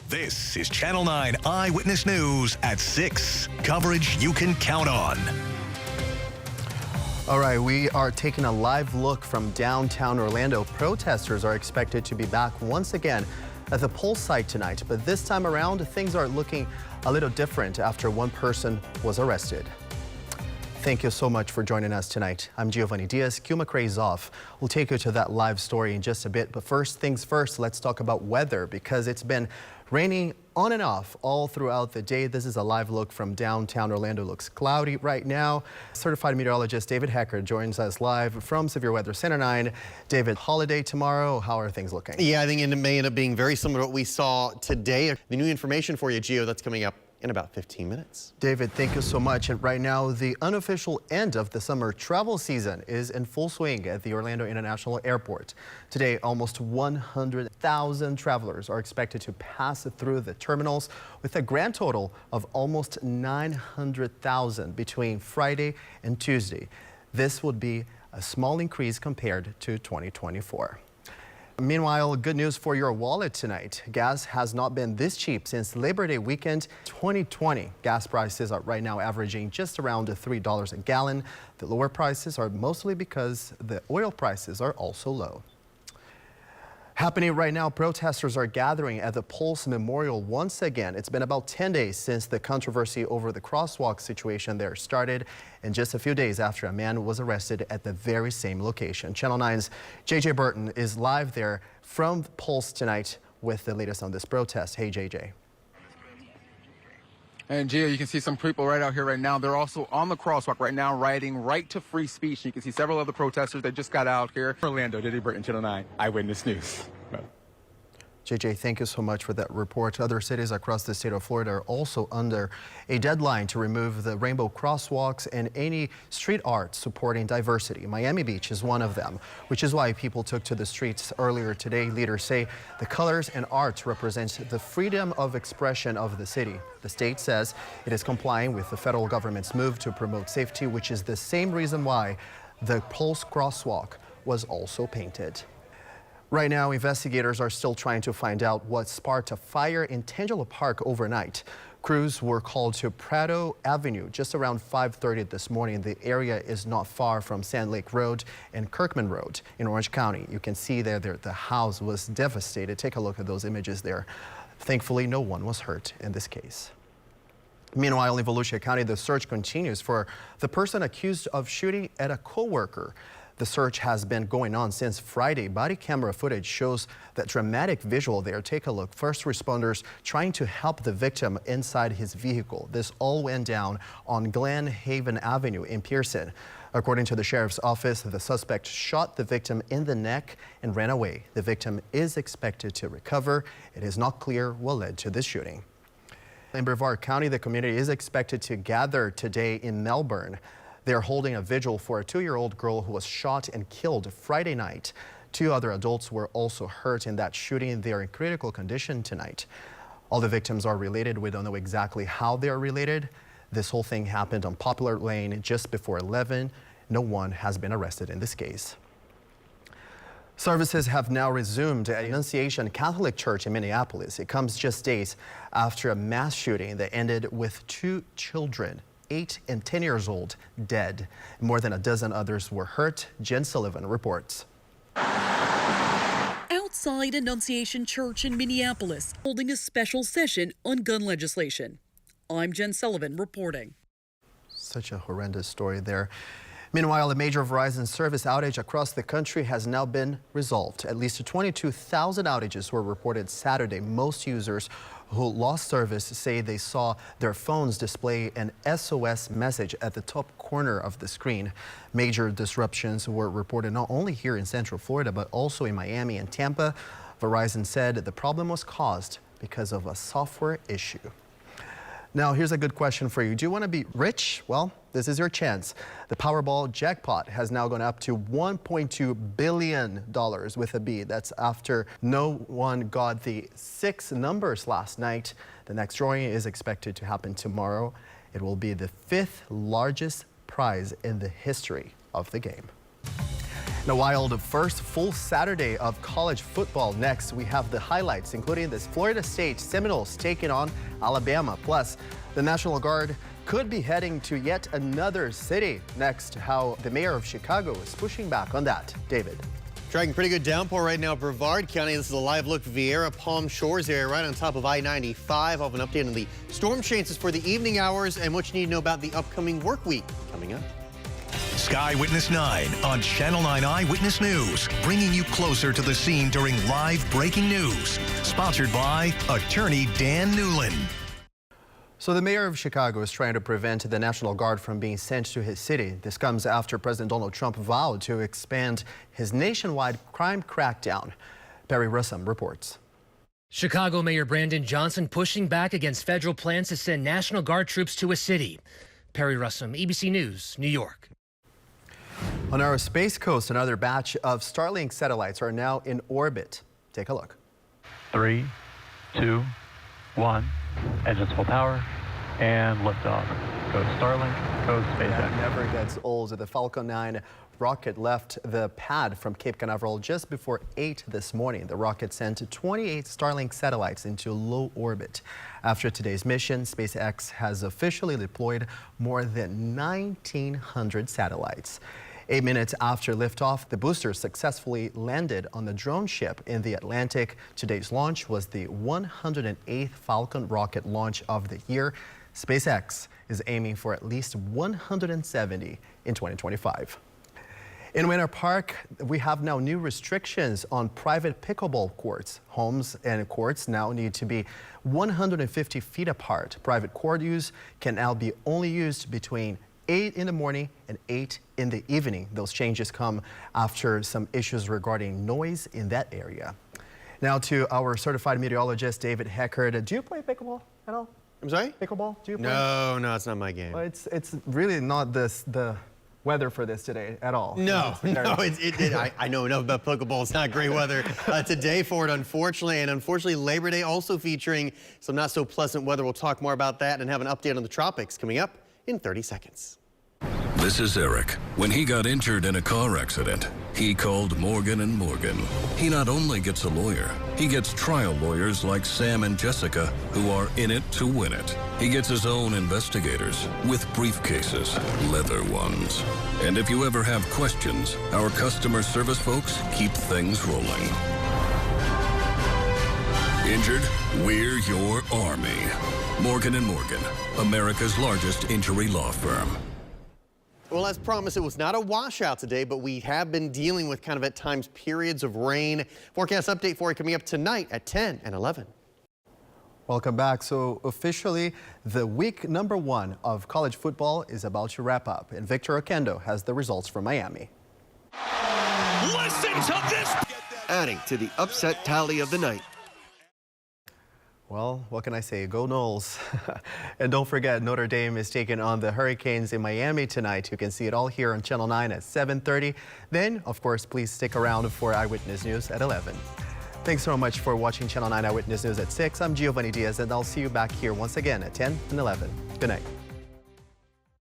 This is Channel 9 Eyewitness News at 6. Coverage you can count on. All right, we are taking a live look from downtown Orlando. Protesters are expected to be back once again at the poll site tonight, but this time around, things are looking a little different after one person was arrested. Thank you so much for joining us tonight. I'm Geovany Diaz. Q McCrae's off. We'll take you to that live story in just a bit, but first things first, let's talk about weather because it's been raining on and off all throughout the day. This is a live look from downtown Orlando. Looks cloudy right now. Certified meteorologist David Hecker joins us live from Severe Weather Center 9. David, holiday tomorrow. How are things looking? Yeah, I think it may end up being very similar to what we saw today. The new information for you, Gio, that's coming up in about 15 minutes. David, thank you so much. And right now, the unofficial end of the summer travel season is in full swing at the Orlando International Airport. Today, almost 100,000 travelers are expected to pass through the terminals with a grand total of almost 900,000 between Friday and Tuesday. This would be a small increase compared to 2024. Meanwhile, good news for your wallet tonight. Gas has not been this cheap since Labor Day weekend 2020. Gas prices are right now averaging just around $3 a gallon. The lower prices are mostly because the oil prices are also low. Happening right now, protesters are gathering at the Pulse Memorial once again. It's been about 10 days since the controversy over the crosswalk situation there started, and just a few days after a man was arrested at the very same location. Channel 9's JJ Burton is live there from Pulse tonight with the latest on this protest. Hey, JJ. And Gio, you can see some people right out here right now. They're also on the crosswalk right now, riding right to free speech. And you can see several other protesters that just got out here. Orlando, JJ Burton, Channel 9 Eyewitness News. JJ, thank you so much for that report. Other cities across the state of Florida are also under a deadline to remove the rainbow crosswalks and any street art supporting diversity. Miami Beach is one of them, which is why people took to the streets earlier today. Leaders say the colors and art represent the freedom of expression of the city. The state says it is complying with the federal government's move to promote safety, which is the same reason why the Pulse crosswalk was also painted. Right now, investigators are still trying to find out what sparked a fire in Tangelo Park overnight. Crews were called to Prado Avenue just around 5:30 this morning. The area is not far from Sand Lake Road and Kirkman Road in Orange County. You can see there the house was devastated. Take a look at those images there. Thankfully, no one was hurt in this case. Meanwhile, in Volusia County, the search continues for the person accused of shooting at a co-worker. The search has been going on since Friday. Body camera footage shows that dramatic visual there. Take a look. First responders trying to help the victim inside his vehicle. This all went down on Glen Haven Avenue in Pearson. According to the sheriff's office, the suspect shot the victim in the neck and ran away. The victim is expected to recover. It is not clear what led to this shooting. In Brevard County, the community is expected to gather today in Melbourne. They're holding a vigil for a 2-year-old girl who was shot and killed Friday night. 2 other adults were also hurt in that shooting. They are in critical condition tonight. All the victims are related. We don't know exactly how they are related. This whole thing happened on Poplar Lane just before 11. No one has been arrested in this case. Services have now resumed at Annunciation Catholic Church in Minneapolis. It comes just days after a mass shooting that ended with 2 children, 8 and 10 years old, dead. More than a dozen others were hurt. Jen Sullivan reports. Outside Annunciation Church in Minneapolis, holding a special session on gun legislation. I'm Jen Sullivan reporting. Such a horrendous story there. Meanwhile, a major Verizon service outage across the country has now been resolved. At least 22,000 outages were reported Saturday. Most users who lost service say they saw their phones display an SOS message at the top corner of the screen. Major disruptions were reported not only here in Central Florida, but also in Miami and Tampa. Verizon said the problem was caused because of a software issue. Now, here's a good question for you. Do you want to be rich? Well, this is your chance. The Powerball jackpot has now gone up to $1.2 billion with a B. That's after no one got the 6 numbers last night. The next drawing is expected to happen tomorrow. It will be the 5th largest prize in the history of the game. Now, while the first full Saturday of college football next, we have the highlights, including this Florida State Seminoles taking on Alabama. Plus, the National Guard could be heading to yet another city. Next, how the mayor of Chicago is pushing back on that. David. Tracking pretty good downpour right now, Brevard County. This is a live look, Vieira Palm Shores area, right on top of I-95. I'll have an update on the storm chances for the evening hours and what you need to know about the upcoming work week coming up. Sky Witness 9 on Channel 9 Eyewitness News, bringing you closer to the scene during live breaking news. Sponsored by attorney Dan Newland. So the mayor of Chicago is trying to prevent the National Guard from being sent to his city. This comes after President Donald Trump vowed to expand his nationwide crime crackdown. Perry Russum reports. Chicago Mayor Brandon Johnson pushing back against federal plans to send National Guard troops to a city. Perry Russum, ABC News, New York. On our Space Coast, another batch of Starlink satellites are now in orbit. Take a look. 3, 2, 1. Engines full power and liftoff. Go Starlink, go SpaceX. That never gets old. The Falcon 9 rocket left the pad from Cape Canaveral just before 8 this morning. The rocket sent 28 Starlink satellites into low orbit. After today's mission, SpaceX has officially deployed more than 1,900 satellites. 8 minutes after liftoff, the booster successfully landed on the drone ship in the Atlantic. Today's launch was the 108th Falcon rocket launch of the year. SpaceX is aiming for at least 170 in 2025. In Winter Park, we have now new restrictions on private pickleball courts. Homes and courts now need to be 150 feet apart. Private court use can now be only used between 8 in the morning and 8 in the evening. Those changes come after some issues regarding noise in that area. Now to our certified meteorologist, David Heckard. Do you play pickleball at all? I'm sorry? Pickleball? Do you play? No, it's not my game. Well, it's really not the weather for this today at all. No, I know enough about pickleball. It's not great weather today for it, unfortunately. And unfortunately, Labor Day also featuring some not so pleasant weather. We'll talk more about that and have an update on the tropics coming up in 30 seconds. This is Eric. When he got injured in a car accident, he called Morgan & Morgan. He not only gets a lawyer, he gets trial lawyers like Sam and Jessica who are in it to win it. He gets his own investigators with briefcases, leather ones. And if you ever have questions, our customer service folks keep things rolling. Injured? We're your army. Morgan & Morgan, America's largest injury law firm. Well, as promised, it was not a washout today, but we have been dealing with kind of at times periods of rain. Forecast update for you coming up tonight at 10 and 11. Welcome back. So officially, the week number 1 of college football is about to wrap up, and Victor Oquendo has the results from Miami. Listen to this! Adding to the upset tally of the night. Well, what can I say? Go Noles. And don't forget, Notre Dame is taking on the Hurricanes in Miami tonight. You can see it all here on Channel 9 at 7:30. Then, of course, please stick around for Eyewitness News at 11. Thanks so much for watching Channel 9 Eyewitness News at 6. I'm Geovany Diaz, and I'll see you back here once again at 10 and 11. Good night.